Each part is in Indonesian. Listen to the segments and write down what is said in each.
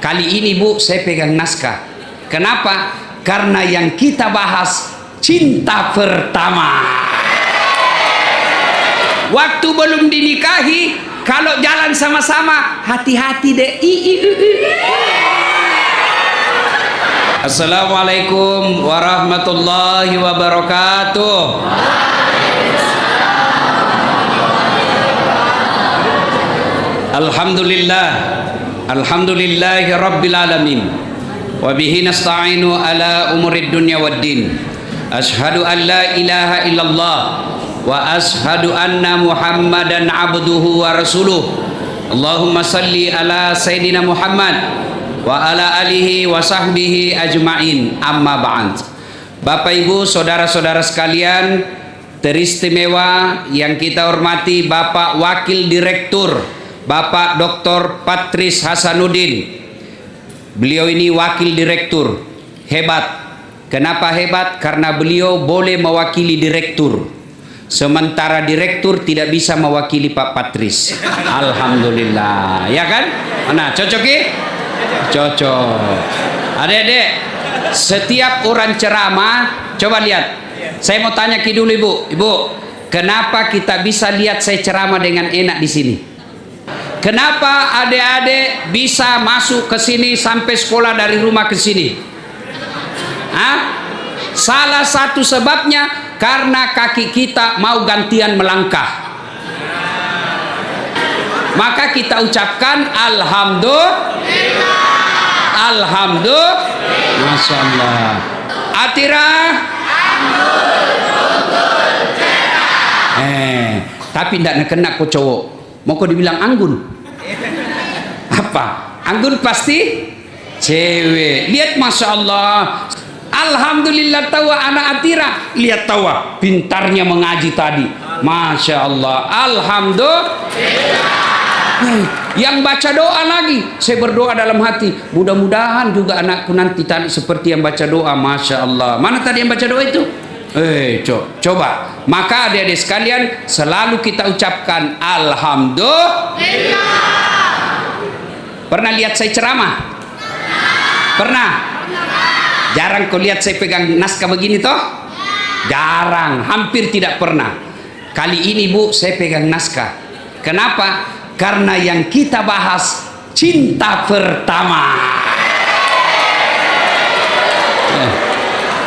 Kali ini Bu, saya pegang naskah. Kenapa? Karena yang kita bahas cinta pertama. Waktu belum dinikahi, kalau jalan sama-sama, hati-hati deh. Assalamualaikum warahmatullahi wabarakatuh. Alhamdulillah, alhamdulillahi rabbil alamin, wa bihi nasta'inu ala umurid dunya waddin. Ashhadu an la ilaha illallah wa ashhadu anna muhammadan abduhu wa rasuluh. Allahumma salli ala sayyidina Muhammad wa ala alihi wa sahbihi ajma'in, amma ba'd. Bapak Ibu, saudara-saudara sekalian teristimewa yang kita hormati, Bapak Wakil Direktur Bapak Dr. Patris Hasanuddin. Beliau ini wakil direktur hebat. Kenapa hebat? Karena beliau boleh mewakili direktur, sementara direktur tidak bisa mewakili Pak Patris. Alhamdulillah, ya kan? Nah, cocok ya? Cocok. Adik-adik, setiap orang ceramah, coba lihat. Saya mau tanya dulu Ibu, kenapa kita bisa lihat saya ceramah dengan enak di sini? Kenapa adik-adik bisa masuk ke sini sampai sekolah dari rumah ke sini? Salah satu sebabnya karena kaki kita mau gantian melangkah. Maka kita ucapkan alhamdulillah. Alhamdulillah. Masya Allah. Atira. Tapi tidak kena kok cowok. Mau kau dibilang anggun? Apa? Anggun pasti cewek. Lihat, Masya Allah. Alhamdulillah tawa anak Atira. Lihat tawa, pintarnya mengaji tadi. Masya Allah. Alhamdulillah. Yang baca doa lagi. Saya berdoa dalam hati, mudah-mudahan juga anakku nanti tadi seperti yang baca doa. Masya Allah. Mana tadi yang baca doa itu? Coba. Maka adik-adik sekalian, selalu kita ucapkan alhamdulillah. Pernah lihat saya ceramah? Pernah? Jarang kau lihat saya pegang naskah begini toh? Jarang, hampir tidak pernah. Kali ini Bu, saya pegang naskah. Kenapa? Karena yang kita bahas cinta pertama.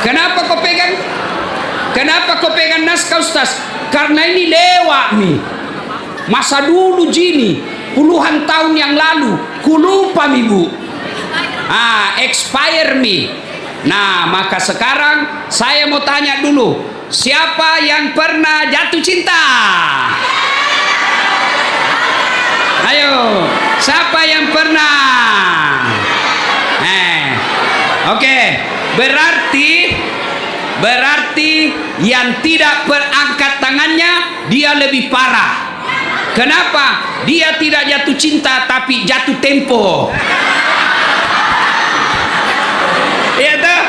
Kenapa kau pegang? Kenapa kau pegang naskah Ustaz? Karena ini lewat nih. Masa dulu Jini, puluhan tahun yang lalu, ku lupa nih Bu. Expire mi. Nah, maka sekarang saya mau tanya dulu, siapa yang pernah jatuh cinta? Ayo, siapa yang pernah? Oke, berarti yang tidak berangkat tangannya dia lebih parah. Kenapa? Dia tidak jatuh cinta tapi jatuh tempo. Iya tuh.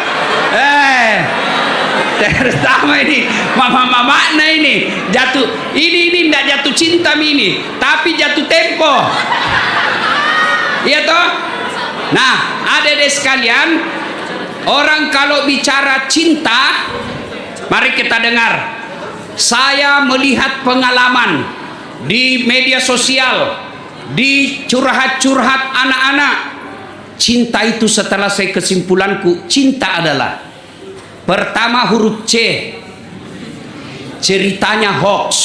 Terutama ini mama-mama ini jatuh. Ini tidak jatuh cinta ini, tapi jatuh tempo. Iya toh? Nah, adik-adik sekalian, orang kalau bicara cinta, mari kita dengar. Saya melihat pengalaman di media sosial, di curhat-curhat anak-anak. Cinta itu setelah saya kesimpulanku, cinta adalah pertama huruf C, ceritanya hoax.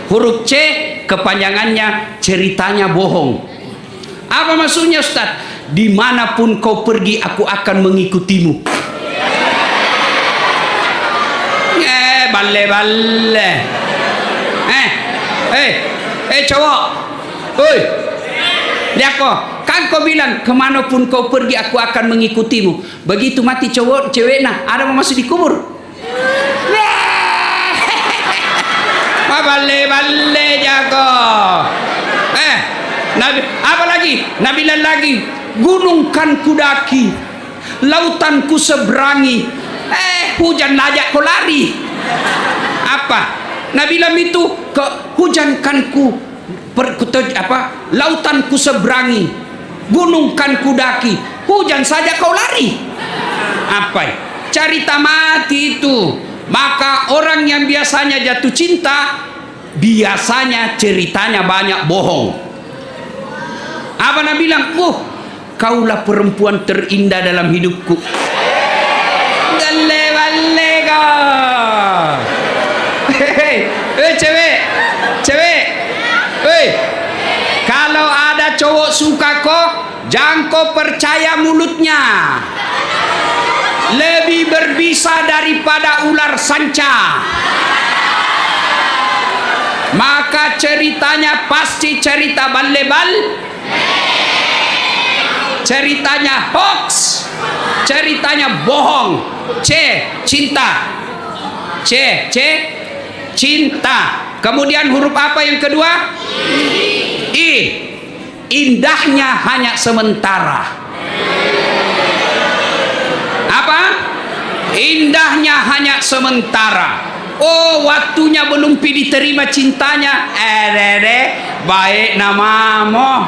Huruf C kepanjangannya ceritanya bohong. Apa maksudnya Ustaz? Dimanapun kau pergi aku akan mengikutimu. Balle. Cowok, lihat kok. Kan kau bilang kemanapun kau pergi aku akan mengikutimu. Begitu mati cowok cewek nah ada mau masuk di kubur. Balle jago. Nabi apa lagi? Nabi lagi, gunung kan kudaki, lautan ku seberangi, hujan lajak ku lari. Apa? Nabi bilang itu ke hujan kan ku lautan ku seberangi, gunung kan kudaki, hujan saja kau lari. Apa? Cerita mati itu. Maka orang yang biasanya jatuh cinta, biasanya ceritanya banyak bohong. Apa Nabi bilang? Kaulah perempuan terindah dalam hidupku. Galle-galle cewek, kalau ada cowok suka kok, jangan kau percaya mulutnya. Lebih berbisa daripada ular sanca. Maka ceritanya pasti cerita bal-bal, ceritanya hoax, ceritanya bohong. Cinta. Kemudian huruf apa yang kedua? I. Indahnya hanya sementara. Apa? Indahnya hanya sementara. Waktunya belum diterima cintanya. Baik namamu.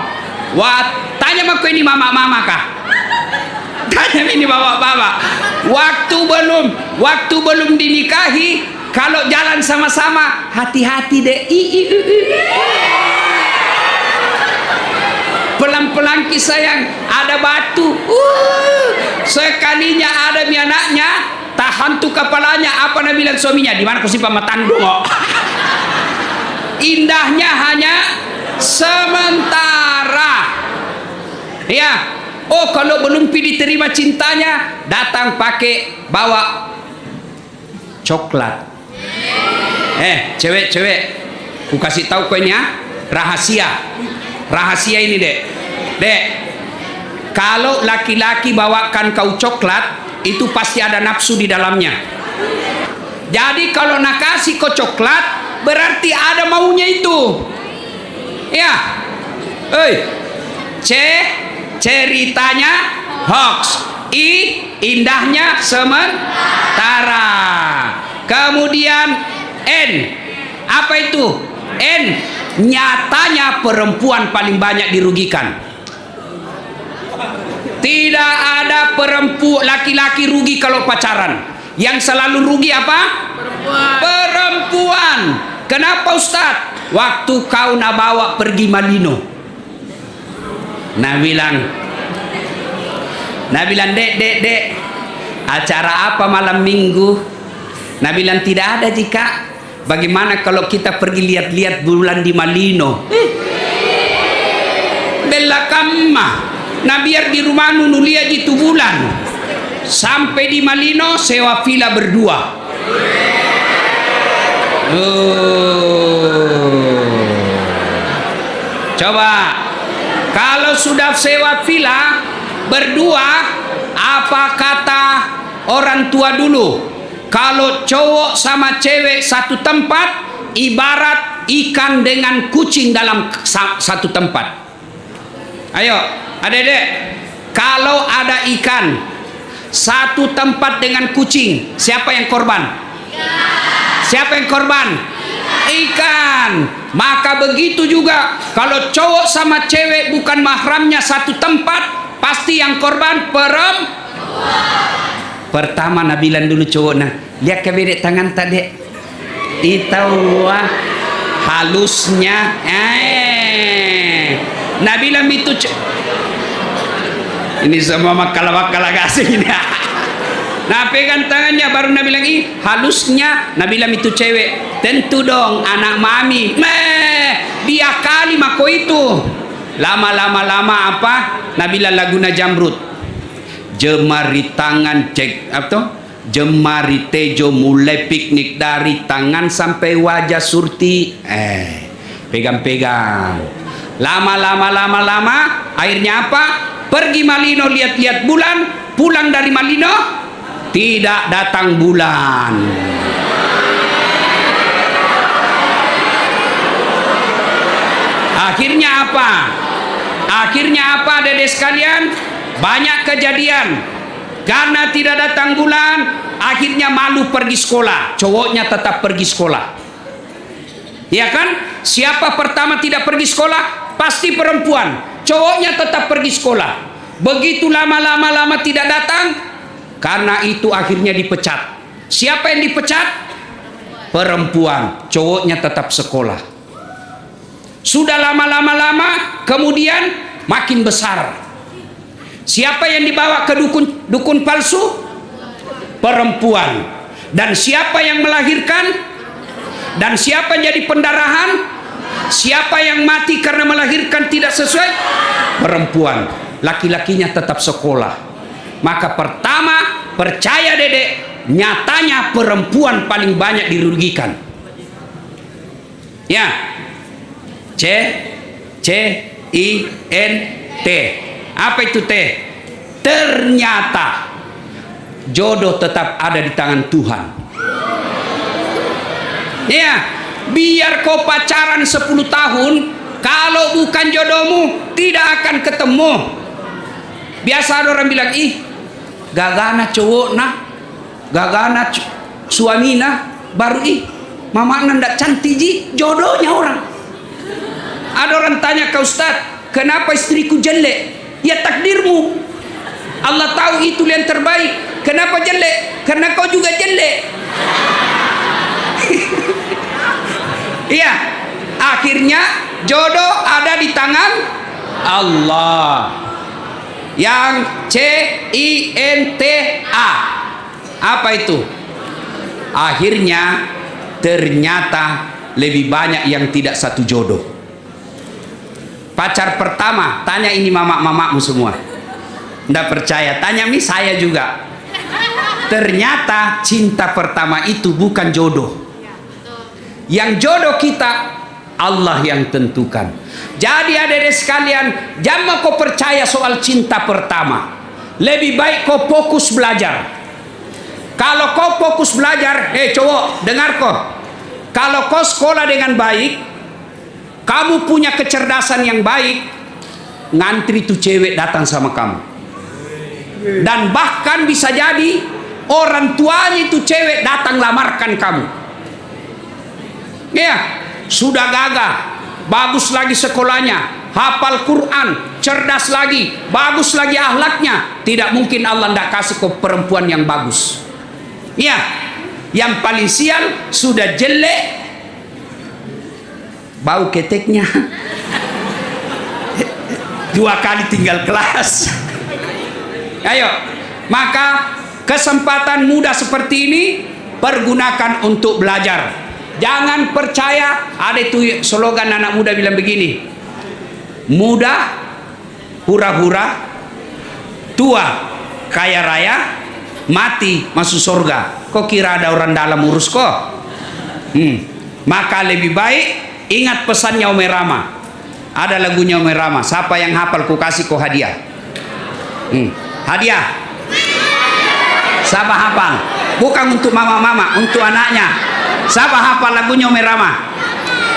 Tanya aku ini mama kah? Tanya ini bapak. Waktu belum dinikahi, kalau jalan sama-sama, hati-hati deh. Pelan-pelan sayang, ada batu. Sekalinya ada anaknya, tahan tuh kepalanya. Apa Nabi bilang suaminya? Di mana kau simpan matandung? Indahnya hanya sementara. Ya. Kalau belum diterima cintanya, datang bawa coklat. Cewek, ku kasih tahu kau ini ya, rahasia ini dek. Kalau laki-laki bawakan kau coklat, itu pasti ada nafsu di dalamnya. Jadi kalau nak kasih kau coklat, berarti ada maunya itu. Ya, ceritanya hoax. Indahnya sementara. Kemudian N. Apa itu? N. Nyatanya perempuan paling banyak dirugikan. Tidak ada laki-laki rugi kalau pacaran. Yang selalu rugi apa? Perempuan. Kenapa Ustaz? Waktu kau nak bawa pergi Malino, Nah bilang, dek, acara apa malam minggu? Nah bilang, tidak ada jika. Bagaimana kalau kita pergi lihat-lihat bulan di Malino? Bella kamma. Nah biar di rumah lihat itu bulan. Sampai di Malino sewa villa berdua. Coba. Kalau sudah sewa villa berdua, apa kata orang tua dulu? Kalau cowok sama cewek satu tempat, ibarat ikan dengan kucing dalam satu tempat. Ayo, adik-adik, kalau ada ikan satu tempat dengan kucing, siapa yang korban? Siapa yang korban? Ikan. Maka begitu juga kalau cowok sama cewek bukan mahramnya satu tempat, pasti yang korban perempuan. Pertama Nabi bilang dulu cowok, nah lihat ke bedek tangan tadi, itaulah halusnya. Nabi bilang itu ini semua makala asing ini. Nah pegang tangannya, baru Nabi bilang halusnya. Nabi bilang itu cewek. Tentu dong anak mami. Dia kali mako itu. Lama apa? Nabi bilang laguna Jamrut. Jemari tangan cek apa tuh? Jemari tejo mulai piknik dari tangan sampai wajah surti. Pegang-pegang. Lama. Akhirnya apa? Pergi Malino lihat-lihat bulan. Pulang dari Malino, tidak datang bulan. Akhirnya apa dedek sekalian? Banyak kejadian. Karena tidak datang bulan, akhirnya malu pergi sekolah. Cowoknya tetap pergi sekolah. Ya kan? Siapa pertama tidak pergi sekolah? Pasti perempuan. cowoknya tetap pergi sekolah. Begitu lama tidak datang, karena itu akhirnya dipecat. Siapa yang dipecat? Perempuan. Cowoknya tetap sekolah. Sudah lama kemudian makin besar. Siapa yang dibawa ke dukun palsu? Perempuan. Dan siapa yang melahirkan? Dan siapa yang jadi pendarahan? Siapa yang mati karena melahirkan tidak sesuai? Perempuan. Laki-lakinya tetap sekolah. Maka pertama, percaya dedek, nyatanya perempuan paling banyak dirugikan. Ya. C-I-N-T. Apa itu T? Ternyata jodoh tetap ada di tangan Tuhan. Ya, biar kau pacaran 10 tahun, kalau bukan jodohmu tidak akan ketemu. Biasa ada orang bilang, ih, gagana cowok nah, gagana suami nah, baru ih, mama nanda cantik ji, jodohnya orang. Ada orang tanya ke Ustaz, kenapa istriku jelek? Ya takdirmu. Allah tahu itu yang terbaik. Kenapa jelek? Karena kau juga jelek. Iya, akhirnya jodoh ada di tangan Allah. Yang C-I-N-T-A. Apa itu? Akhirnya ternyata lebih banyak yang tidak satu jodoh. Pacar pertama, tanya ini mama-mamamu semua. Nggak percaya, tanya mi saya juga. Ternyata cinta pertama itu bukan jodoh. Yang jodoh kita Allah yang tentukan. Jadi adik-adik sekalian, jangan kau percaya soal cinta pertama. Lebih baik kau fokus belajar. Kalau kau fokus belajar, cowok, dengar kau. Kalau kau sekolah dengan baik, kamu punya kecerdasan yang baik, ngantri tuh cewek datang sama kamu. Dan bahkan bisa jadi orang tuanya itu cewek datang lamarkan kamu. Ya, sudah gagah, bagus lagi sekolahnya, hafal Quran, cerdas lagi, bagus lagi akhlaknya. Tidak mungkin Allah tidak kasih ke perempuan yang bagus. Ya, yang paling sial sudah jelek, bau keteknya 2 kali tinggal kelas. Ayo, maka kesempatan muda seperti ini pergunakan untuk belajar. Jangan percaya, ada itu slogan anak muda bilang begini, muda hura-hura, tua kaya raya, mati masuk surga. Kok kira ada orang dalam urus kok? Maka lebih baik ingat pesannya Umi Rama. Ada lagunya Umi Rama, siapa yang hafal ku kasih kau hadiah. Hadiah. Siapa hafal? Bukan untuk mama-mama, untuk anaknya. Siapa hafal lagunya Umi Rama?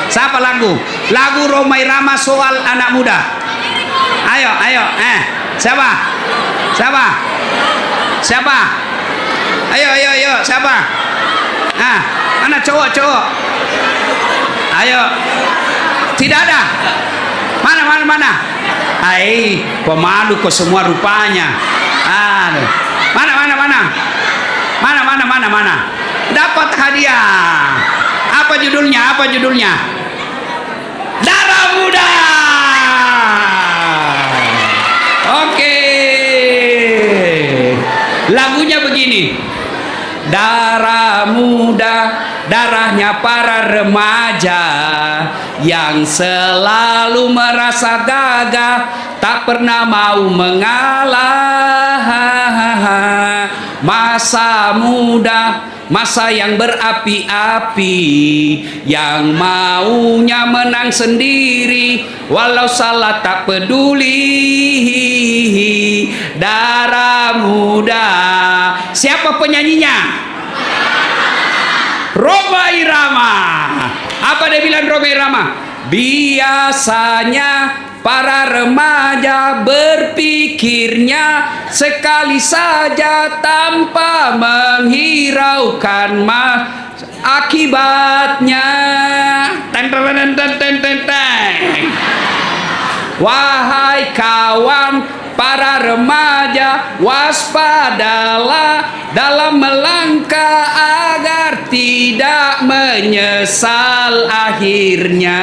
Siapa lagu? Lagu Umi Rama soal anak muda. Ayo, siapa? Siapa? Siapa? Ayo, siapa? Anak cowok. Ayo. Tidak ada. Mana? Hai, pemalu kok semua rupanya. Mana? Dapat hadiah. Apa judulnya? Darah Muda. Oke. Lagunya begini. Darah muda, darahnya para remaja yang selalu merasa gagah, tak pernah mau mengalah. Masa muda, masa yang berapi-api, yang maunya menang sendiri, walau salah tak peduli. Darah muda. Siapa penyanyinya? Rhoma Irama. Apa dia bilang Rhoma Irama? Biasanya para remaja berpikirnya sekali saja tanpa menghiraukan akibatnya. Wahai kawan para remaja, waspadalah dalam melangkah agar tidak menyesal akhirnya.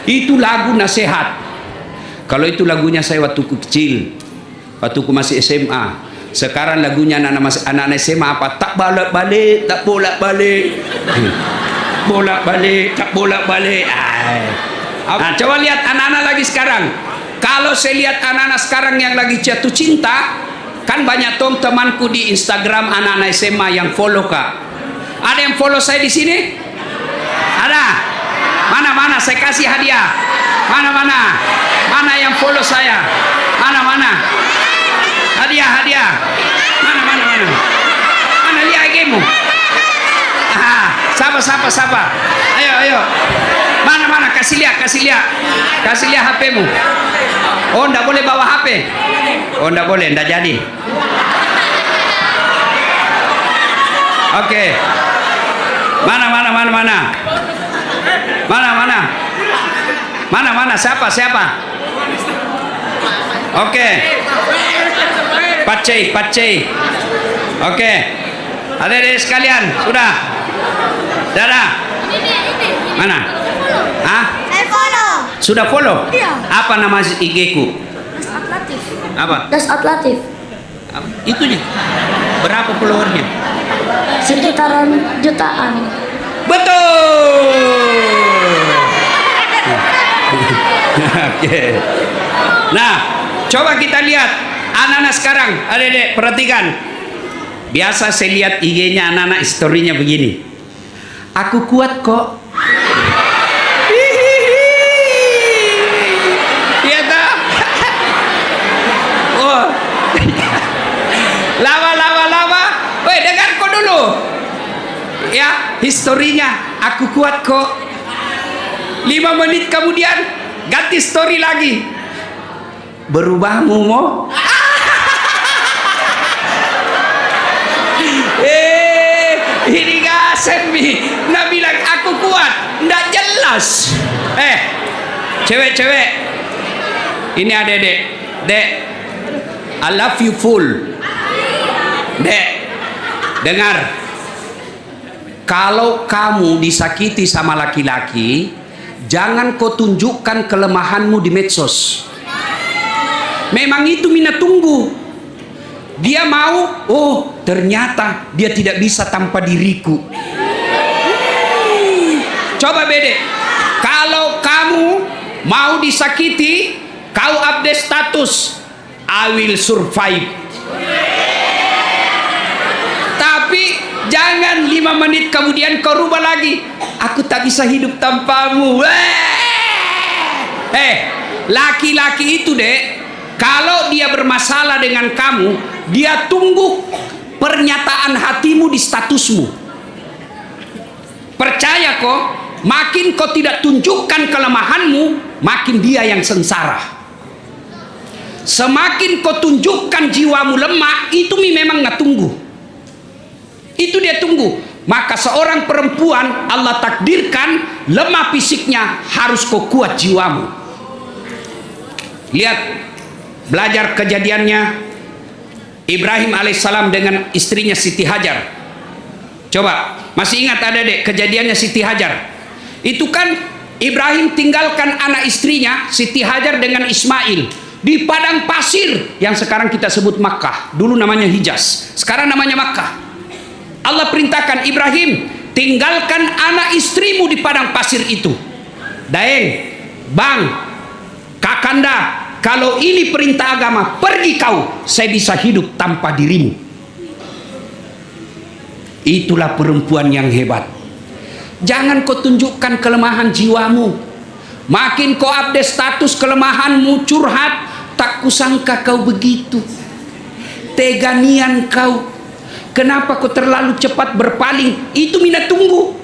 Itu lagu nasihat. Kalau itu lagunya saya waktu kecil, waktu masih SMA. Sekarang lagunya anak-anak SMA apa? Tak bolak-balik, tak bolak-balik. Bolak-balik, tak bolak-balik. Nah, coba lihat anak-anak lagi sekarang. Kalau saya lihat anak-anak sekarang yang lagi jatuh cinta, kan banyak temanku di Instagram anak-anak SMA yang follow Kak. Ada yang follow saya di sini? Ada? Mana? Saya kasih hadiah. Mana? Mana yang follow saya? Mana? Hadiah. Mana? Mana lihat IG-mu? Siapa? Ayo. Mana? Kasih lihat HP-mu. Oh, ndak boleh bawa HP. Oh, ndak boleh, ndak jadi. Oke. Mana? Mana? Siapa? Oke. Pacai. Oke. Adik-adik sekalian, sudah. Dadah. Mana? Saya follow. Sudah follow? Iya. Apa nama IG-ku? Das Latif. Apa? Das Latif. Itu nih. Berapa followernya? Sekitaran jutaan. Betul. Oke. Nah, coba kita lihat anak-anak sekarang. Adik-adik, perhatikan. Biasa saya lihat IG-nya anak-anak, historinya begini. Aku kuat kok. Iya tak? Oh. Lama. Woi, dengar kok dulu. Ya, historinya. Aku kuat kok. 5 menit kemudian ganti story lagi. Berubahmu mo? Ini gasen mi. Nak bilang aku kuat, ndak jelas. Cewek. Ini adik-adik. Dek, I love you full. Dek, dengar. Kalau kamu disakiti sama laki-laki, jangan kau tunjukkan kelemahanmu di medsos. Memang itu Mina tunggu. Dia mau, oh ternyata dia tidak bisa tanpa diriku. Coba bede. Kalau kamu mau disakiti, kau update status, I will survive. Tapi jangan 5 menit kemudian kau rubah lagi. Aku tak bisa hidup tanpamu. Laki-laki itu dek, kalau dia bermasalah dengan kamu, dia tunggu pernyataan hatimu di statusmu. Percaya kok, makin kau tidak tunjukkan kelemahanmu, makin dia yang sengsara. Semakin kau tunjukkan jiwamu lemah, itu memang nggak tunggu. Itu dia tunggu. Maka seorang perempuan Allah takdirkan lemah fisiknya, harus kau kuat jiwamu. Lihat, belajar kejadiannya Ibrahim alaihissalam dengan istrinya Siti Hajar. Coba, masih ingat ada dek kejadiannya Siti Hajar? Itu kan Ibrahim tinggalkan anak istrinya Siti Hajar dengan Ismail di padang pasir yang sekarang kita sebut Makkah. Dulu namanya Hijaz, sekarang namanya Makkah. Allah perintahkan Ibrahim, tinggalkan anak istrimu di padang pasir itu. Daeng, bang, kakanda, kalau ini perintah agama, pergi kau, saya bisa hidup tanpa dirimu. Itulah perempuan yang hebat. Jangan kau tunjukkan kelemahan jiwamu. Makin kau update status kelemahanmu, curhat, tak kusangka kau begitu. Teganian kau. Kenapa kau terlalu cepat berpaling? Itu Mina tunggu.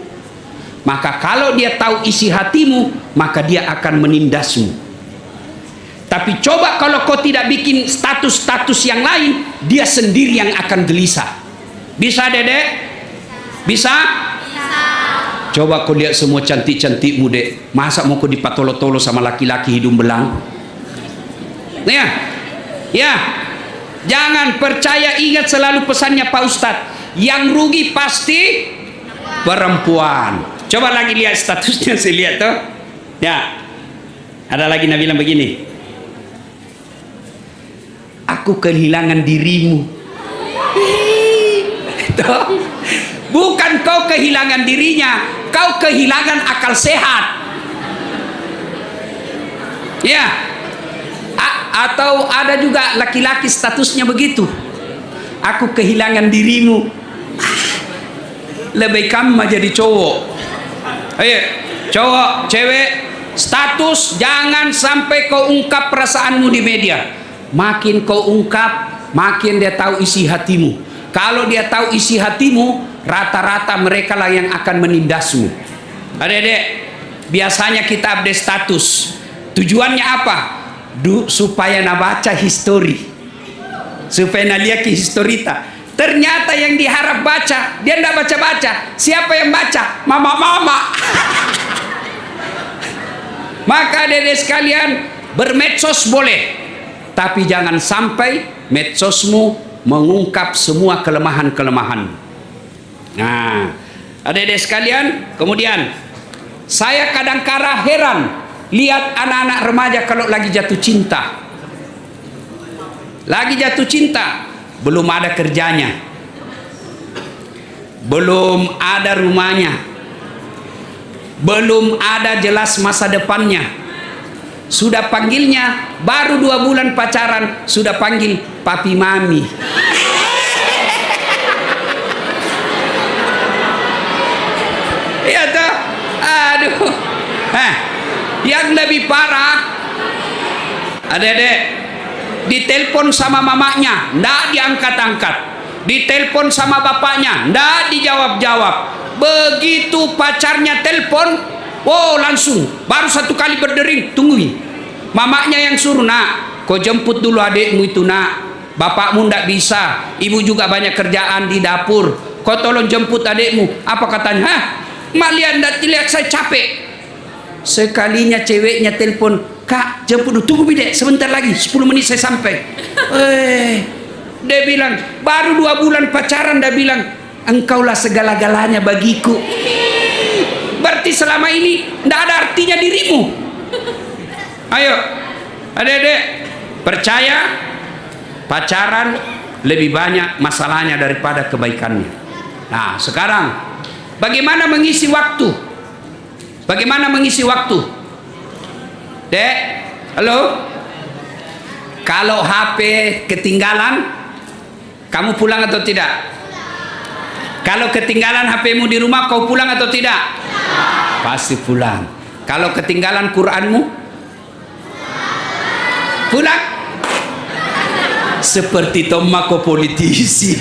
Maka kalau dia tahu isi hatimu, maka dia akan menindasmu. Tapi coba kalau kau tidak bikin status-status yang lain, dia sendiri yang akan gelisah. Bisa dedek? Bisa? Coba kau lihat semua cantik-cantikmu dek. Masa mau kau dipatolo-tolo sama laki-laki hidung belang? Ya, ya, jangan percaya, ingat selalu pesannya Pak Ustadz. Yang rugi pasti perempuan. Coba lagi lihat statusnya, saya lihat tuh. Ya, ada lagi Nabi bilang begini. Aku kehilangan dirimu. Tuh. Bukan kau kehilangan dirinya, kau kehilangan akal sehat. Ya. Atau ada juga laki-laki statusnya begitu. Aku kehilangan dirimu. Lebih kamu jadi cowok. Ayo, cowok, cewek, status jangan sampai kau ungkap perasaanmu di media. Makin kau ungkap, makin dia tahu isi hatimu. Kalau dia tahu isi hatimu, rata-rata mereka lah yang akan menindasmu. Adik-adik, biasanya kita update status. Tujuannya apa? Supaya na baca history, supaya na lihat ke historita. Ternyata yang diharap baca, dia tidak baca-baca. Siapa yang baca? Mama-mama. Maka adik-adik sekalian, bermedsos boleh, tapi jangan sampai medsosmu mengungkap semua kelemahan-kelemahan. Nah, adik-adik sekalian, kemudian saya kadang-kala heran lihat anak-anak remaja kalau lagi jatuh cinta. Lagi jatuh cinta, belum ada kerjanya, belum ada rumahnya, belum ada jelas masa depannya. Sudah panggilnya, baru 2 bulan pacaran, sudah panggil papi mami. Iya toh? Aduh. Yang lebih parah, adik-adik, ditelepon sama mamanya, ndak diangkat-angkat. Ditelepon sama bapaknya, ndak dijawab-jawab. Begitu pacarnya telepon, oh langsung, baru 1 kali berdering, tungguin. Mamanya yang suruh, nak, kau jemput dulu adikmu itu, nak. Bapakmu ndak bisa, ibu juga banyak kerjaan di dapur. Kau tolong jemput adikmu. Apa katanya? Hah? Mak lihat saya capek. Sekalinya ceweknya telepon, kak jemput dulu, tunggu bidek sebentar lagi, 10 menit saya sampai. Dia bilang, baru 2 bulan pacaran, dia bilang, engkaulah segala-galanya bagiku. Berarti selama ini tidak ada artinya dirimu. Ayo adik-adik, percaya pacaran lebih banyak masalahnya daripada kebaikannya. Nah sekarang bagaimana mengisi waktu? Bagaimana mengisi waktu? Dek, halo? Kalau HP ketinggalan, kamu pulang atau tidak? Kalau ketinggalan HP-mu di rumah, kau pulang atau tidak? Pasti pulang. Kalau ketinggalan Quranmu? Pulang? Seperti tomako politisi.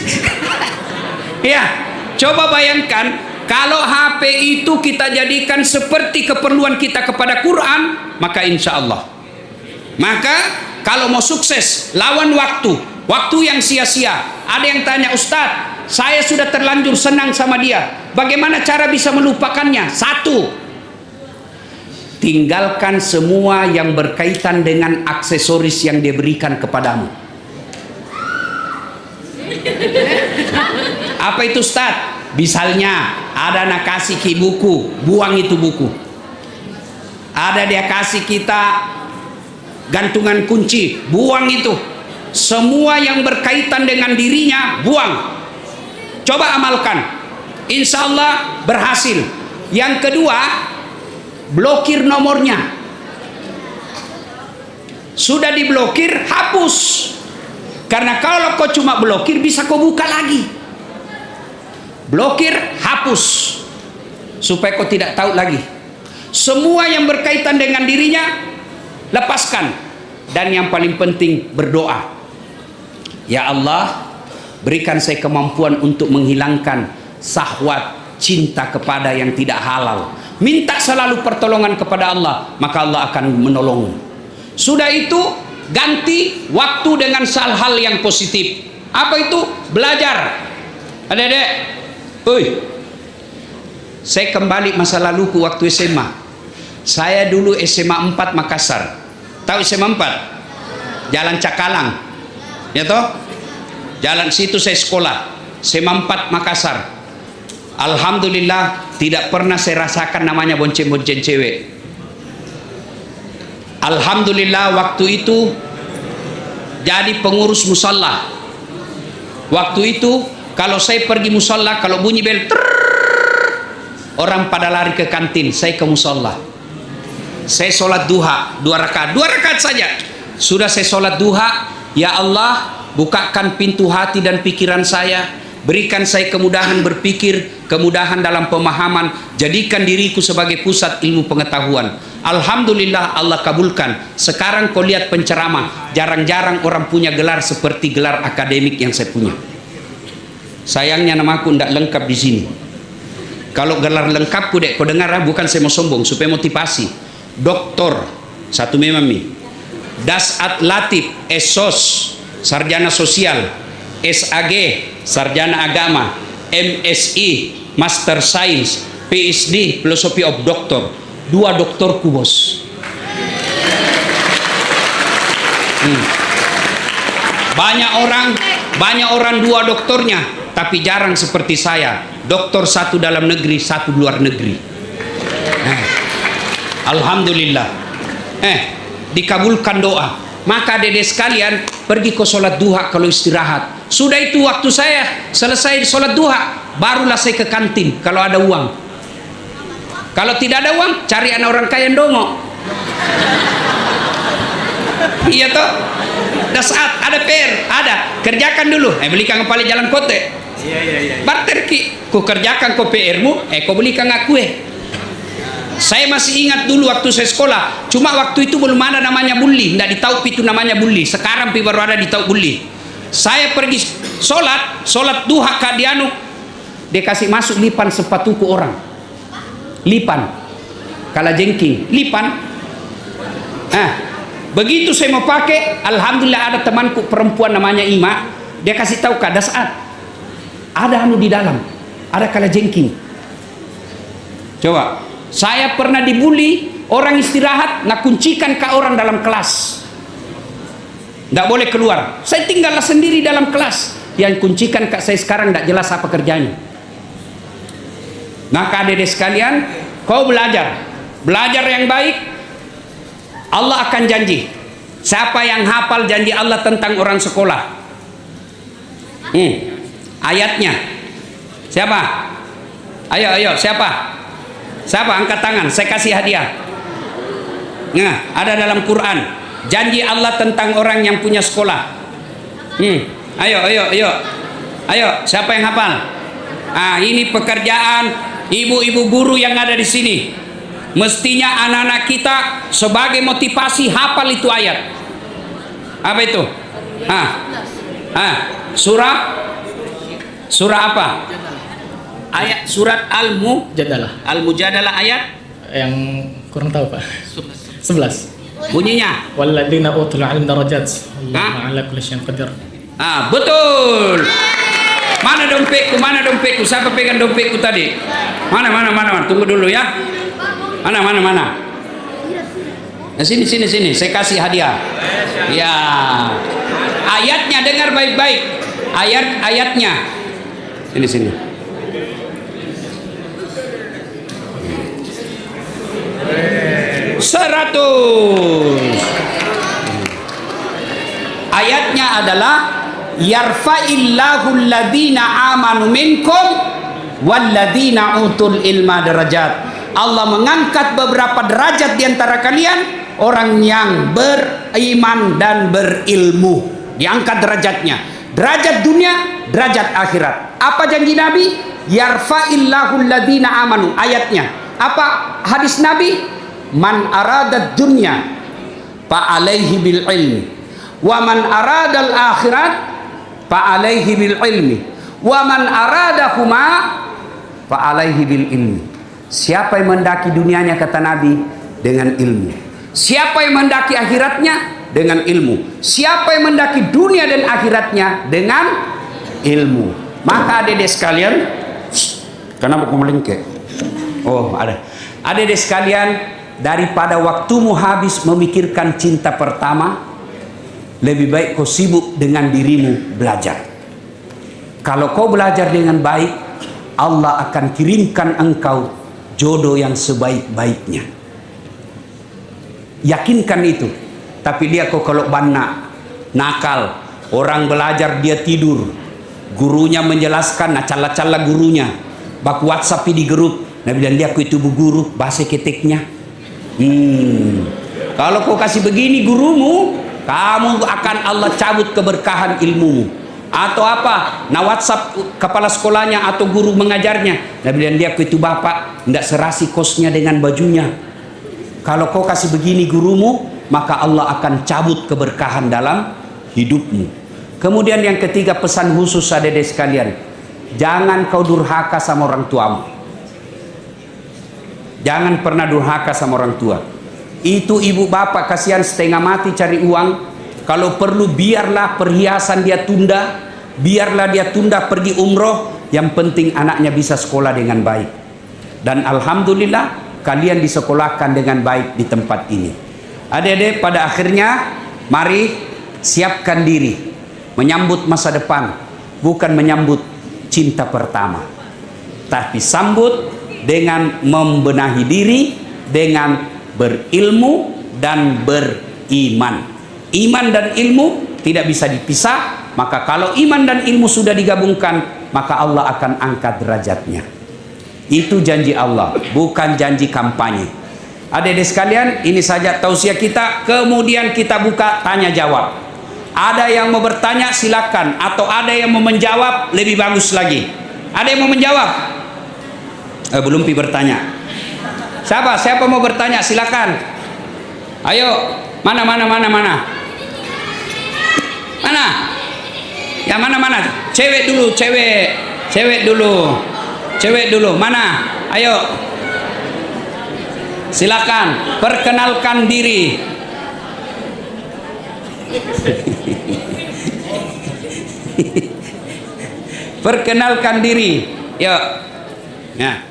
Ya, coba bayangkan. Kalau HP itu kita jadikan seperti keperluan kita kepada Quran, maka insya Allah. Maka kalau mau sukses, lawan waktu. Waktu yang sia-sia. Ada yang tanya, Ustadz, saya sudah terlanjur senang sama dia. Bagaimana cara bisa melupakannya? 1. Tinggalkan semua yang berkaitan dengan aksesoris yang dia berikan kepadamu. Apa itu Ustadz? Misalnya ada nak kasih ki buku, buang itu buku. Ada dia kasih kita gantungan kunci, buang itu. Semua yang berkaitan dengan dirinya, buang. Coba amalkan, insya Allah berhasil. Yang kedua, blokir nomornya. Sudah diblokir, hapus. Karena kalau kau cuma blokir, bisa kau buka lagi. Blokir, hapus, supaya kau tidak tahu lagi. Semua yang berkaitan dengan dirinya, lepaskan. Dan yang paling penting, berdoa. Ya Allah, berikan saya kemampuan untuk menghilangkan syahwat cinta kepada yang tidak halal. Minta selalu pertolongan kepada Allah, maka Allah akan menolongmu. Sudah itu, ganti waktu dengan hal-hal yang positif. Apa itu? Belajar. Adik-adik, saya kembali masa laluku waktu SMA. Saya dulu SMA 4 Makassar. Tahu SMA 4? Jalan Cakalang, ya toh? Jalan situ saya sekolah, Semampat Makassar. Alhamdulillah tidak pernah saya rasakan namanya bonceng-bonceng cewek. Alhamdulillah waktu itu jadi pengurus musalla. Waktu itu kalau saya pergi musalla, kalau bunyi bel, orang pada lari ke kantin, saya ke musalla. Saya sholat duha 2 rakaat saja. Sudah saya sholat duha, ya Allah bukakan pintu hati dan pikiran saya, berikan saya kemudahan berpikir, kemudahan dalam pemahaman, jadikan diriku sebagai pusat ilmu pengetahuan. Alhamdulillah Allah kabulkan. Sekarang kau lihat penceramah, jarang-jarang orang punya gelar seperti gelar akademik yang saya punya. Sayangnya namaku tidak lengkap di sini. Kalau gelar lengkapku dek, kau dengar, bukan saya mau sombong, supaya motivasi. Doktor, satu memang nih. Dasat Latif, SOS, Sarjana Sosial, SAG, Sarjana Agama, MSI, Master Science, PhD, Philosophy of Doctor. 2 doktorku bos. Banyak orang 2 doktornya, tapi jarang seperti saya. Doktor 1 dalam negeri, 1 luar negeri. Alhamdulillah. Dikabulkan doa. Maka dedek sekalian pergi ke sholat duha kalau istirahat. Sudah itu waktu saya selesai sholat duha, barulah saya ke kantin kalau ada uang. Kalau tidak ada uang, cari anak orang kaya dongo. Iya toh? Dah saat ada PR, ada kerjakan dulu. Belikan kepala jalan kote. Iya. Barter ki, ku kerjakan ko PR-mu, kau belikan aku. Saya masih ingat dulu waktu saya sekolah, cuma waktu itu belum ada namanya bully, tidak ditahu itu namanya bully. Sekarang baru ada ditahu bully. Saya pergi sholat duha kadianu, dia kasih masuk lipan sepatuku orang, lipan, kala jengking, lipan. Begitu saya mau pakai, alhamdulillah ada temanku perempuan namanya Ima, dia kasih tahu kada saat ada anu di dalam, ada kala jengking. Coba. Saya pernah dibully, orang istirahat, nak kuncikan ke orang dalam kelas. Tidak boleh keluar. Saya tinggallah sendiri dalam kelas. Yang kuncikan kak saya sekarang tidak jelas apa kerjanya. Maka adik-adik sekalian, kau belajar yang baik, Allah akan janji. Siapa yang hafal janji Allah tentang orang sekolah? Ayatnya. Siapa? Ayo, siapa? Siapa angkat tangan, saya kasih hadiah. Nah, ada dalam Quran janji Allah tentang orang yang punya sekolah. Ayo, siapa yang hafal? Ini pekerjaan ibu-ibu guru yang ada di sini. Mestinya anak-anak kita sebagai motivasi hafal itu ayat. Apa itu? Surah apa? Ayat surat Al-Mujadalah ayat yang kurang tahu Pak. 11. Bunyinya Walladzina utul ilm darajat. Allahu ala kulli syai'in qadir. Betul. Mana dompetku? Siapa pegang dompetku tadi? Mana? Tunggu dulu ya. Mana? Sini. Saya kasih hadiah. Ya. Ayatnya dengar baik-baik. Ayatnya. Sini. 100. Ayatnya adalah yarfa'illahu alladhina amanu minkum walladhina utul ilma darajat. Allah mengangkat beberapa derajat di antara kalian, orang yang beriman dan berilmu, diangkat derajatnya, derajat dunia, derajat akhirat. Apa janji Nabi? Yarfa'illahu alladhina amanu. Ayatnya apa? Hadis Nabi, man arada dunya fa alaihi bil ilmi wa man arada al akhirat fa alaihi bil ilmi wa man aradahuma fa alaihi bil ilmi. Siapa yang mendaki dunianya, kata Nabi, dengan ilmu. Siapa yang mendaki akhiratnya, dengan ilmu. Siapa yang mendaki dunia dan akhiratnya, dengan ilmu. Maka adik-adik sekalian, kenapa aku melingkar? Oh, ada. Adik-adik sekalian, daripada waktumu habis memikirkan cinta pertama, lebih baik kau sibuk dengan dirimu belajar. Kalau kau belajar dengan baik, Allah akan kirimkan engkau jodoh yang sebaik-baiknya. Yakinkan itu. Tapi dia kok kalau banna, nakal, orang belajar dia tidur, gurunya menjelaskan, nah cala-cala gurunya, bak WhatsApp di grup, nah bilang dia aku itu bu guru, bahasa keteknya. Kalau kau kasih begini gurumu, kamu akan Allah cabut keberkahan ilmumu. Atau apa? Nah WhatsApp kepala sekolahnya atau guru mengajarnya, nah bilang dia aku itu bapak, tidak serasi kosnya dengan bajunya. Kalau kau kasih begini gurumu, maka Allah akan cabut keberkahan dalam hidupmu. Kemudian yang ketiga, pesan khusus adik-adik sekalian, jangan kau durhaka sama orang tuamu. Jangan pernah durhaka sama orang tua. Itu ibu bapak kasihan setengah mati cari uang, kalau perlu biarlah perhiasan dia tunda, biarlah dia tunda pergi umroh, yang penting anaknya bisa sekolah dengan baik. Dan alhamdulillah kalian disekolahkan dengan baik di tempat ini. Adik-adik, pada akhirnya mari siapkan diri menyambut masa depan, bukan menyambut cinta pertama, tapi sambut dengan membenahi diri, dengan berilmu dan beriman. Iman dan ilmu tidak bisa dipisah, maka kalau iman dan ilmu sudah digabungkan, maka Allah akan angkat derajatnya. Itu janji Allah, bukan janji kampanye. Adik-adik sekalian, ini saja tausiah kita. Kemudian kita buka tanya jawab. Ada yang mau bertanya silakan, atau ada yang mau menjawab lebih bagus lagi. Ada yang mau menjawab? Belum bertanya. Siapa mau bertanya silakan. Ayo, mana? Ya mana? Cewek dulu. Mana? Ayo. Silakan, perkenalkan diri. Perkenalkan diri. Yuk. Ya.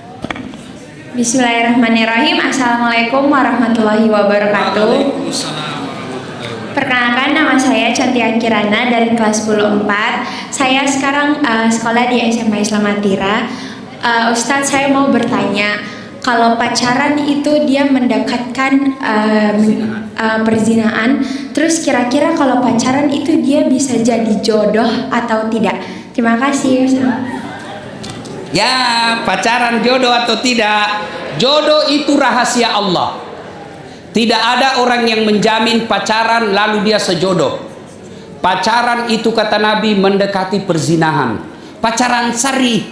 Bismillahirrahmanirrahim. Assalamualaikum warahmatullahi wabarakatuh. Perkenalkan, nama saya Cantian Kirana dari kelas 10-4. Saya sekarang sekolah di SMA Islam Atira. Ustadz, saya mau bertanya, kalau pacaran itu dia mendekatkan perzinaan, terus kira-kira kalau pacaran itu dia bisa jadi jodoh atau tidak? Terima kasih. Ya, pacaran jodoh atau tidak? Jodoh itu rahasia Allah. Tidak ada orang yang menjamin pacaran lalu dia sejodoh. Pacaran itu kata Nabi mendekati perzinahan. Pacaran syar'i.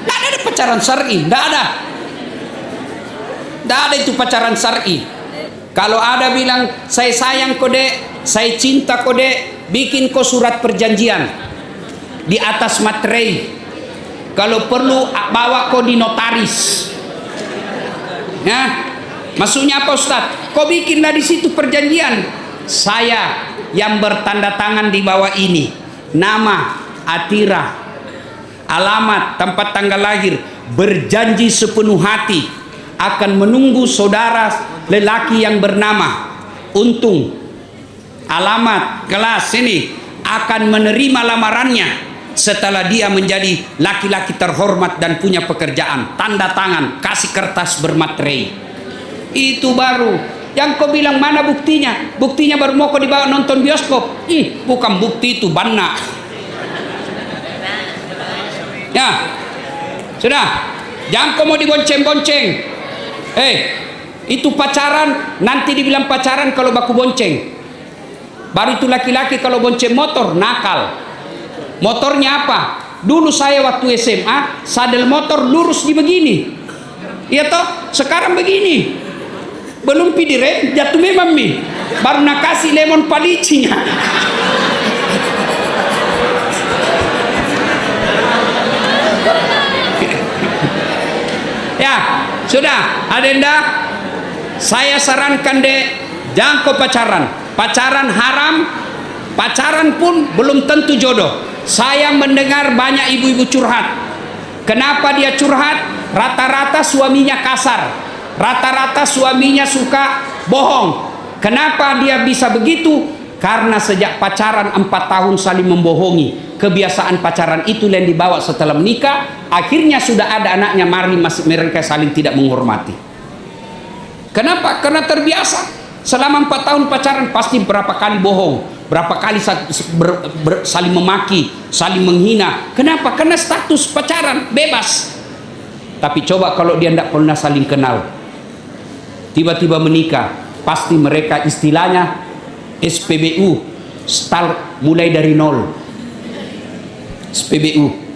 Tidak ada pacaran syar'i, tidak ada. Tidak ada itu pacaran syar'i. Kalau ada bilang saya sayang kode, saya cinta kode, bikin kau surat perjanjian di atas materai. Kalau perlu bawa kau di notaris. Ya, maksudnya apa Ustaz? Kau bikinlah di situ perjanjian. Saya yang bertanda tangan di bawah ini, nama, Atira, alamat, tempat tanggal lahir, berjanji sepenuh hati akan menunggu saudara lelaki yang bernama Untung, alamat, kelas ini, akan menerima lamarannya setelah dia menjadi laki-laki terhormat dan punya pekerjaan. Tanda tangan, kasih kertas bermaterai. Itu baru. Yang kau bilang mana buktinya? Buktinya baru mau kau dibawa nonton bioskop. Bukan bukti itu, banna. Ya, sudah. Jangan kau mau dibonceng-bonceng. Itu pacaran, nanti dibilang pacaran kalau baku bonceng. Baru itu laki-laki kalau bonceng motor, nakal. Motornya apa? Dulu saya waktu SMA, sadel motor lurus di begini. Iya toh? Sekarang begini. Belum pidire, jatuh memang mi. Baru nak kasih lemon palicinya. Ya, sudah. Adenda, saya sarankan dek, jangan kau pacaran. Pacaran haram. Pacaran pun belum tentu jodoh. Saya mendengar banyak ibu-ibu curhat. Kenapa dia curhat? Rata-rata suaminya kasar. Rata-rata suaminya suka bohong. Kenapa dia bisa begitu? Karena sejak pacaran 4 tahun saling membohongi. Kebiasaan pacaran itu yang dibawa setelah menikah. Akhirnya sudah ada anaknya, mari mereka saling tidak menghormati. Kenapa? Karena terbiasa. Selama 4 tahun pacaran pasti berapa kali bohong, berapa kali saling memaki, saling menghina. Kenapa? Karena status pacaran bebas. Tapi coba kalau dia tidak pernah saling kenal, tiba-tiba menikah, pasti mereka istilahnya SPBU, start mulai dari nol. SPBU.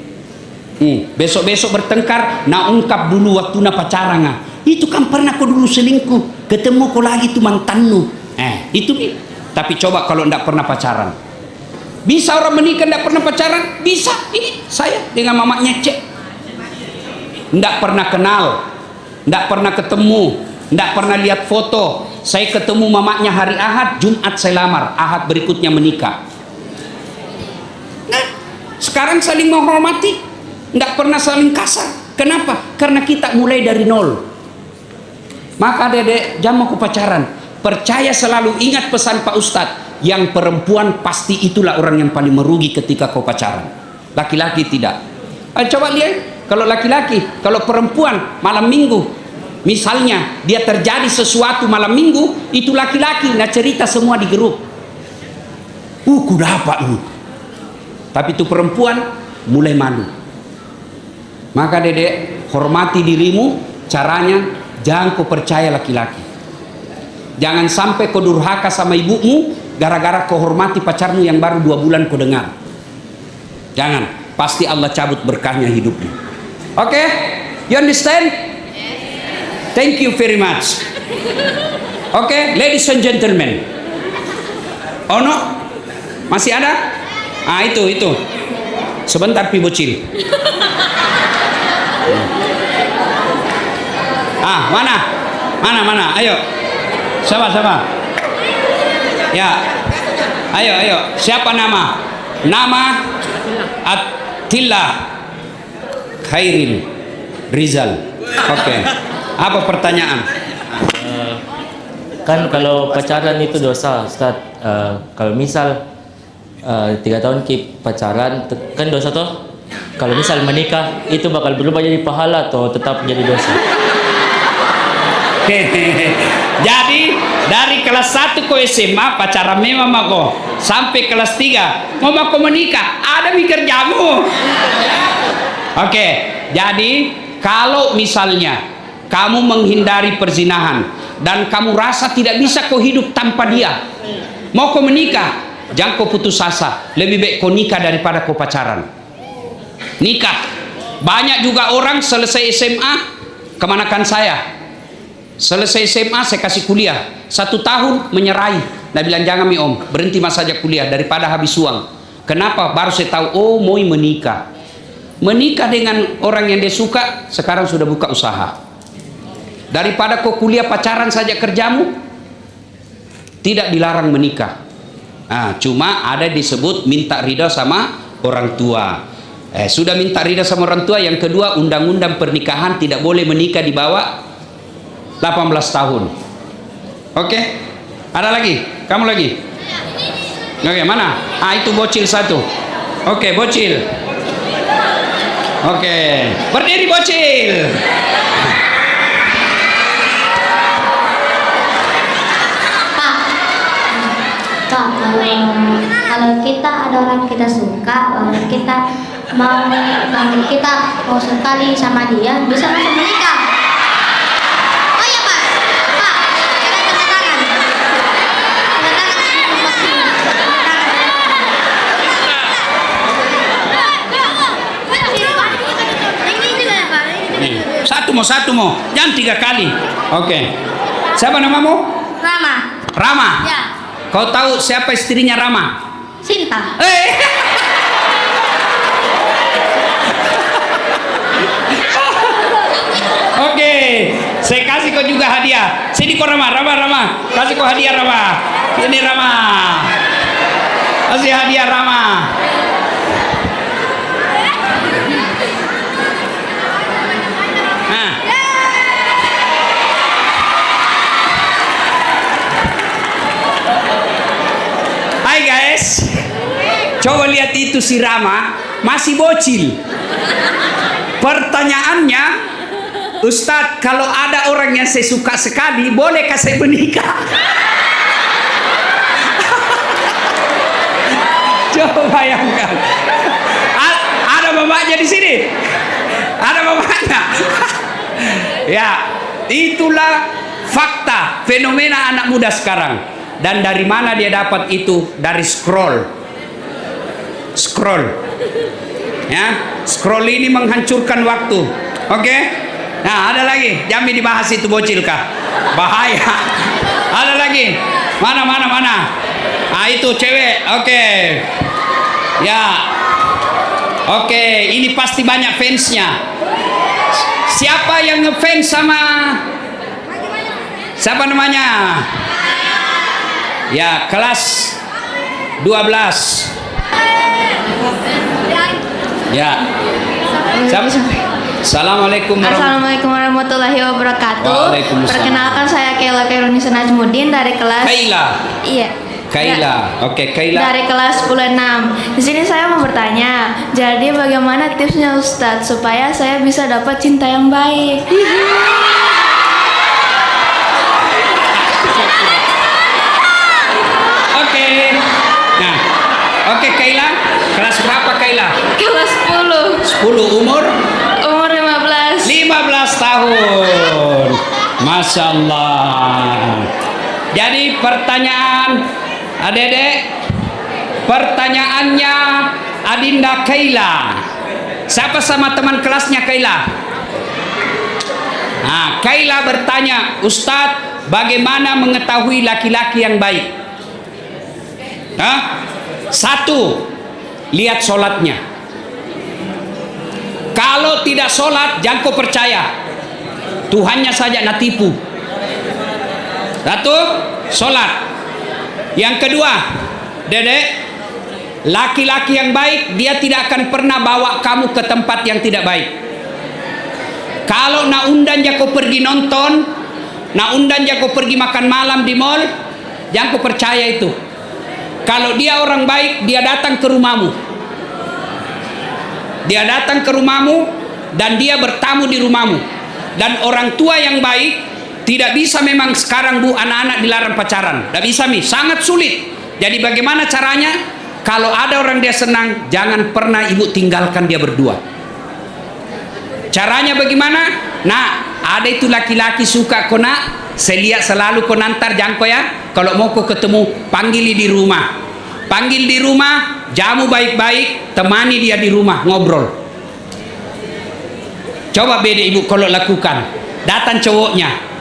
Besok-besok bertengkar, nak ungkap dulu waktu na pacaran. Itu kan pernah kau dulu selingkuh, ketemu kau lagi tuh mantanmu. Itu nih. Tapi coba kalau tidak pernah pacaran. Bisa orang menikah tidak pernah pacaran? Bisa. Ini saya dengan mamanya cek. Tidak pernah kenal, tidak pernah ketemu, tidak pernah lihat foto. Saya ketemu mamanya hari Ahad, Jumat saya lamar, Ahad berikutnya menikah. Nah, sekarang saling menghormati, tidak pernah saling kasar. Kenapa? Karena kita mulai dari nol. Maka dedek, jangan mau pacaran. Percaya selalu, ingat pesan Pak Ustadz, yang perempuan pasti itulah orang yang paling merugi ketika kau pacaran. Laki-laki tidak. Coba lihat, kalau laki-laki, kalau perempuan malam minggu, misalnya dia terjadi sesuatu malam minggu, itu laki-laki nah cerita semua di grup. Kuda apa ini? Tapi itu perempuan mulai malu. Maka dedek, hormati dirimu. Caranya, jangan kau percaya laki-laki. Jangan sampai kau durhaka sama ibumu gara-gara kau hormati pacarmu yang baru 2 bulan kau dengar. Jangan, pasti Allah cabut berkahnya hidupmu. Oke? You understand? Thank you very much. Oke, ladies and gentlemen. Oh no? Masih ada? Itu. Sebentar pi bocil. Mana? Ayo. Siapa? Ya. Ayo. Siapa nama? Nama Attila Khairil Rizal. Oke. Apa pertanyaan? Kan kalau pacaran itu dosa, Ustaz. Kalau misal 3 tahun pacaran, kan dosa toh? Kalau misal menikah, itu bakal berubah jadi pahala atau tetap jadi dosa? Jadi dari kelas 1 ke SMA pacaran memang kok, sampai kelas 3 mau menikah, ada mikir jamu. Oke, jadi kalau misalnya kamu menghindari perzinahan dan kamu rasa tidak bisa kau hidup tanpa dia, mau kau menikah, jangan kau putus asa. Lebih baik kau nikah daripada kau pacaran. Nikah. Banyak juga orang selesai SMA, kemanakan saya? Selesai SMA saya kasih kuliah 1 tahun menyerahi. Nah bilang jangan mi om, berhenti mas saja kuliah daripada habis uang. Kenapa? Baru saya tahu, oh mau menikah. Menikah dengan orang yang dia suka, sekarang sudah buka usaha. Daripada kau kuliah pacaran saja kerjamu, tidak dilarang menikah. Cuma ada disebut minta ridho sama orang tua. Sudah minta ridho sama orang tua. Yang kedua, undang-undang pernikahan tidak boleh menikah di bawah 18 tahun. Oke? Ada lagi? Kamu lagi? Oke, mana? Itu bocil 1. Oke, bocil. Oke, berdiri bocil. Pak, kalau kita ada orang kita suka, lalu kita mau sekali sama dia, bisa langsung menikah. Oh iya Pak, jangan tanda tangan. Satu mau, jangan 3 kali. Oke. Siapa namamu? Rama. Ya. Kau tahu siapa istrinya Rama? Sinta. Oke, saya kasih kau juga hadiah. Sini kau Rama. Kasih kau hadiah Rama. Ini Rama. Kasih hadiah Rama. Hai guys, coba lihat itu si Rama masih bocil. Pertanyaannya, Ustadz, kalau ada orang yang saya suka sekali, bolehkah saya menikah? Coba bayangkan. Ada bapaknya di sini. Ada bapaknya. Ya, itulah fakta fenomena anak muda sekarang. Dan dari mana dia dapat itu? Dari scroll. Ya, scroll ini menghancurkan waktu. Oke? Nah, ada lagi. Jangan dibahas itu bocil kah? Bahaya. Ada lagi. Mana? Ah, itu cewek. Oke. Ya. Oke, ini pasti banyak fansnya. Siapa yang ngefans sama siapa namanya? Ya, kelas 12. Ya. Assalamualaikum Warahmatullahi wabarakatuh. Waalaikumsalam. Perkenalkan, saya Kaila Kairunisa Najmuddin dari kelas. Iya. Kaila. Oke, Kaila. Dari kelas 10-6. Di sini saya mau bertanya, jadi bagaimana tipsnya Ustadz supaya saya bisa dapat cinta yang baik? Oke. Nah, oke Kaila. Kelas berapa Kaila? Kelas 10, 10. umur 15. 15 tahun. Masya Allah. Jadi pertanyaan Adek, pertanyaannya Adinda Kaila. Siapa sama teman kelasnya Kaila? Nah, Kaila bertanya, Ustadz, bagaimana mengetahui laki-laki yang baik? Hah? 1, lihat sholatnya. Kalau tidak sholat, jangan kau percaya. Tuhannya saja nak tipu. 1, sholat. Yang kedua, Dedek, laki-laki yang baik, dia tidak akan pernah bawa kamu ke tempat yang tidak baik. Kalau nak undang kau pergi nonton, nak undang kau pergi makan malam di mall, jangan kau percaya itu. Kalau dia orang baik, dia datang ke rumahmu. Dia datang ke rumahmu dan dia bertamu di rumahmu. Dan orang tua yang baik tidak bisa memang sekarang Bu, anak-anak dilarang pacaran. Tidak bisa Mi, sangat sulit. Jadi bagaimana caranya? Kalau ada orang dia senang, jangan pernah ibu tinggalkan dia berdua. Caranya bagaimana? Nah, ada itu laki-laki suka kau nak, saya lihat selalu kau nantar jangko ya. Kalau mau kau ketemu, panggil di rumah. Panggil di rumah, jamu baik-baik, temani dia di rumah, ngobrol. Coba beda ibu kalau lakukan. Datang cowoknya.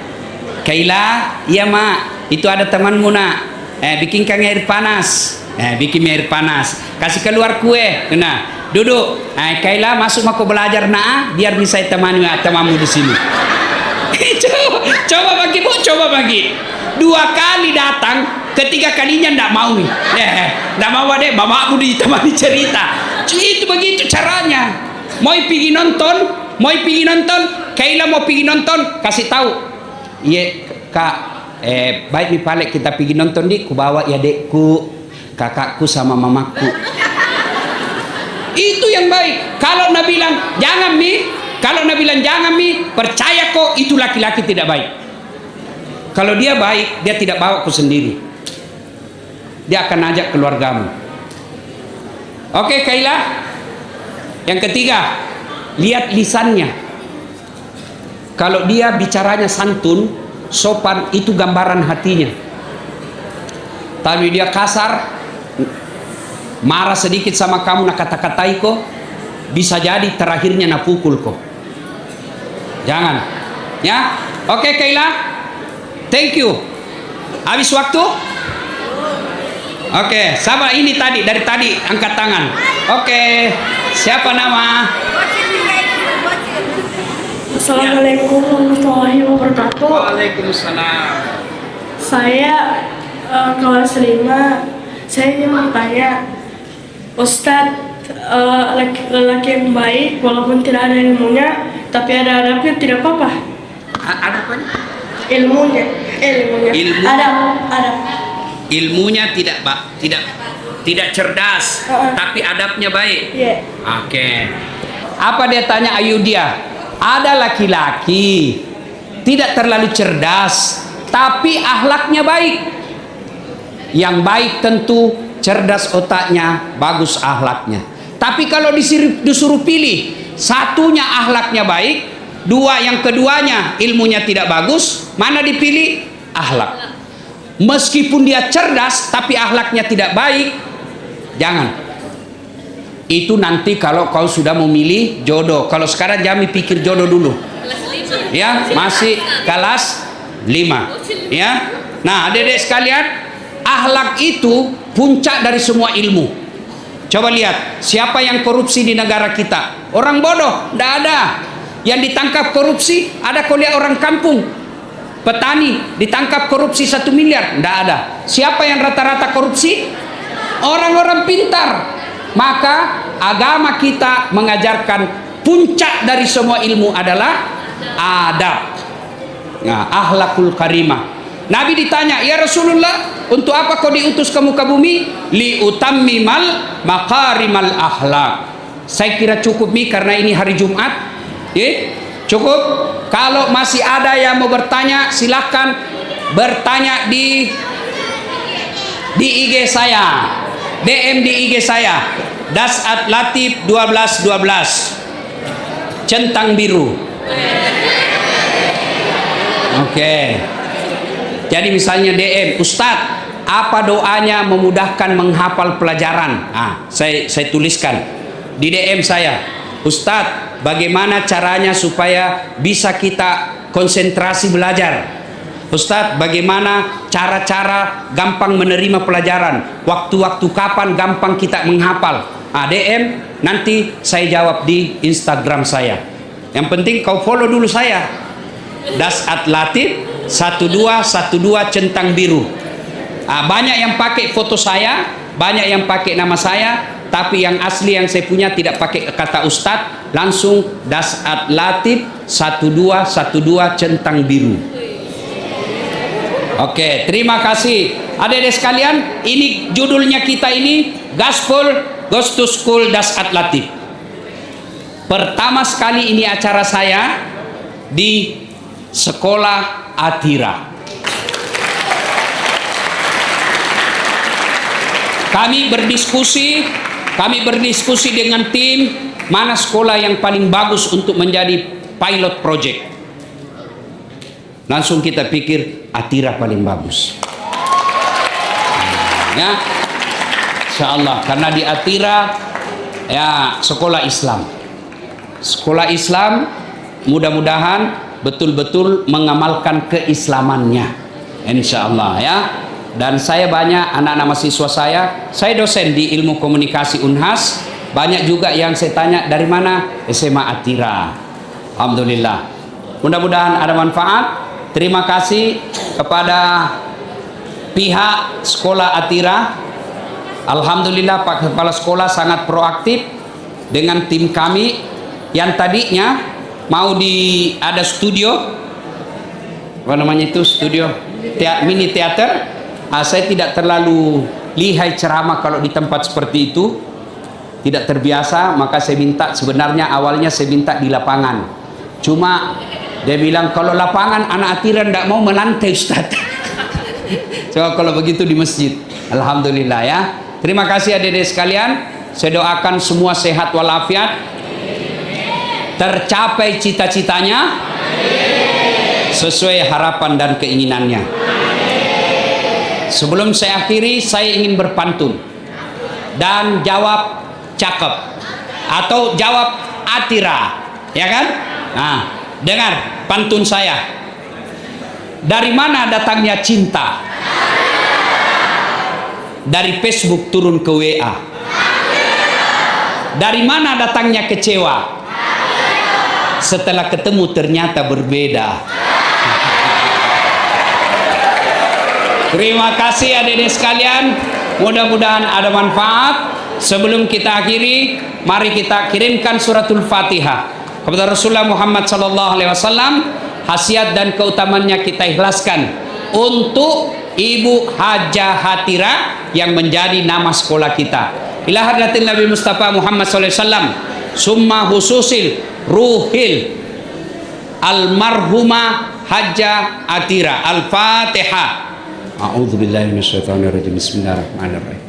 Kaila, iya mak, itu ada temanmu nak, bikinkan air panas, bikin air panas, kasih keluar kue, nah, duduk, Kaila masuk mau belajar nak, biar bisa temani temanmu di sini. coba bagi Bu, coba bagi, 2 kali datang, ketiga kalinya ndak mau nih, ndak mau deh, bapakmu ditemani cerita, itu begitu caranya. Mau pergi nonton, Kaila mau pergi nonton, kasih tahu. Iya kak, baik nih Palek kita pergi nonton di, ku bawa ya dekku, kakakku sama mamaku. Itu yang baik. Kalau Nabi bilang jangan Mi, percaya kok itu laki-laki tidak baik. Kalau dia baik, dia tidak bawa ku sendiri. Dia akan ajak keluargamu. Oke Kaila. Yang ketiga, lihat lisannya. Kalau dia bicaranya santun, sopan, itu gambaran hatinya. Tapi dia kasar, marah sedikit sama kamu, nak kata-katai kok, bisa jadi terakhirnya nak pukul kok. Jangan. Ya. Oke Kaila. Thank you. Habis waktu? Oke, sama ini tadi, dari tadi angkat tangan. Oke. Siapa nama? Assalamualaikum warahmatullahi wabarakatuh. Waalaikumsalam. Saya kelas 5. Saya ingin bertanya, Ustadz, laki-laki yang baik walaupun tidak ada ilmunya, tapi ada adabnya, tidak apa-apa. Ada apa? Ilmunya. Ilmu. Adab. ilmunya tidak cerdas, tapi adabnya baik. Iya. Oke. Apa dia tanya Ayudia? Ada laki-laki tidak terlalu cerdas, tapi akhlaknya baik. Yang baik tentu cerdas otaknya, bagus akhlaknya. Tapi kalau disuruh pilih, satunya akhlaknya baik, yang keduanya ilmunya tidak bagus, mana dipilih? Akhlak. Meskipun dia cerdas tapi akhlaknya tidak baik, jangan. Itu nanti kalau kau sudah memilih jodoh. Kalau sekarang Jami pikir jodoh dulu. Ya, masih kelas 5. Ya. Nah, adik-adik sekalian, akhlak itu puncak dari semua ilmu. Coba lihat, siapa yang korupsi di negara kita? Orang bodoh, tidak ada. Yang ditangkap korupsi, ada kau lihat orang kampung. Petani ditangkap korupsi 1 miliar, tidak ada. Siapa yang rata-rata korupsi? Orang-orang pintar. Maka agama kita mengajarkan puncak dari semua ilmu adalah adab. Nah, akhlakul karimah. Nabi ditanya, ya Rasulullah, untuk apa kau diutus ke muka bumi? Li utammimal makarimal akhlak. Saya kira cukup nih karena ini hari Jumat. Cukup. Kalau masih ada yang mau bertanya, silahkan bertanya di IG saya, DM di IG saya, Dasat Latif 1212 centang biru. Oke. Jadi misalnya DM, Ustadz, apa doanya memudahkan menghafal pelajaran? Saya tuliskan di DM saya, Ustadz, bagaimana caranya supaya bisa kita konsentrasi belajar? Ustadz, bagaimana cara-cara gampang menerima pelajaran? Waktu-waktu kapan gampang kita menghafal? DM, nanti saya jawab di Instagram saya. Yang penting kau follow dulu saya, Dasat Latif 1212 centang biru. Banyak yang pakai foto saya, banyak yang pakai nama saya, tapi yang asli yang saya punya tidak pakai kata Ustadz, langsung Dasat Latif 1212 centang biru. Oke, terima kasih adik-adik sekalian. Ini judulnya kita ini Gospel Goes to School Dasat Latif. Pertama sekali ini acara saya di Sekolah Atira. Kami berdiskusi dengan tim mana sekolah yang paling bagus untuk menjadi pilot project. Langsung kita pikir Atira paling bagus. Ya, insyaallah, karena di Atira ya sekolah Islam. Sekolah Islam mudah-mudahan betul-betul mengamalkan keislamannya, insyaallah ya. Dan saya banyak anak-anak mahasiswa saya dosen di ilmu komunikasi Unhas, banyak juga yang saya tanya dari mana? SMA Atira. Alhamdulillah, mudah-mudahan ada manfaat. Terima kasih kepada pihak sekolah Atira. Alhamdulillah Pak Kepala Sekolah sangat proaktif dengan tim kami yang tadinya mau ada studio, apa namanya itu, studio mini teater. Saya tidak terlalu lihai ceramah kalau di tempat seperti itu, tidak terbiasa, maka saya minta, sebenarnya awalnya saya minta di lapangan, cuma dia bilang kalau lapangan anak Atira tidak mau melantai Ustaz. Coba kalau begitu di masjid. Alhamdulillah ya. Terima kasih adik-adik sekalian, saya doakan semua sehat walafiat, tercapai cita-citanya sesuai harapan dan keinginannya. Sebelum saya akhiri, saya ingin berpantun dan jawab cakep atau jawab Atira, ya kan? Nah, dengar pantun saya. Dari mana datangnya cinta? Dari Facebook turun ke WA. Dari mana datangnya kecewa? Setelah ketemu ternyata berbeda. Terima kasih adik-adik sekalian, mudah-mudahan ada manfaat. Sebelum kita akhiri, mari kita kirimkan suratul Fatihah kepada Rasulullah Muhammad sallallahu alaihi wasallam. Khasiat dan keutamanya kita ikhlaskan untuk Ibu Hajah Hatira yang menjadi nama sekolah kita. Ila hadratin Nabi Mustafa Muhammad sallallahu alaihi wasallam, summa khususil ruhil almarhumah Hajah Atira. Al-Fatihah. A'udzu billahi minasyaitonir rajim. Bismillahirrahmanirrahim.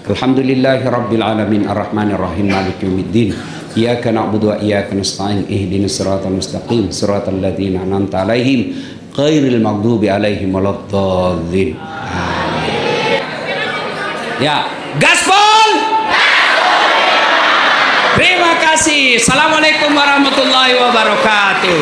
Alhamdulillahi rabbil alamin arrahmanir rahim maliki yaumiddin. Iyyaka na'budu wa iyyaka nasta'in. Ihdinas siratal mustaqim siratal ladzina an'amta 'alaihim ghairil maghdubi 'alaihim waladdallin. Amin. Ya, gaspol. Terima kasih. Assalamualaikum warahmatullahi wabarakatuh.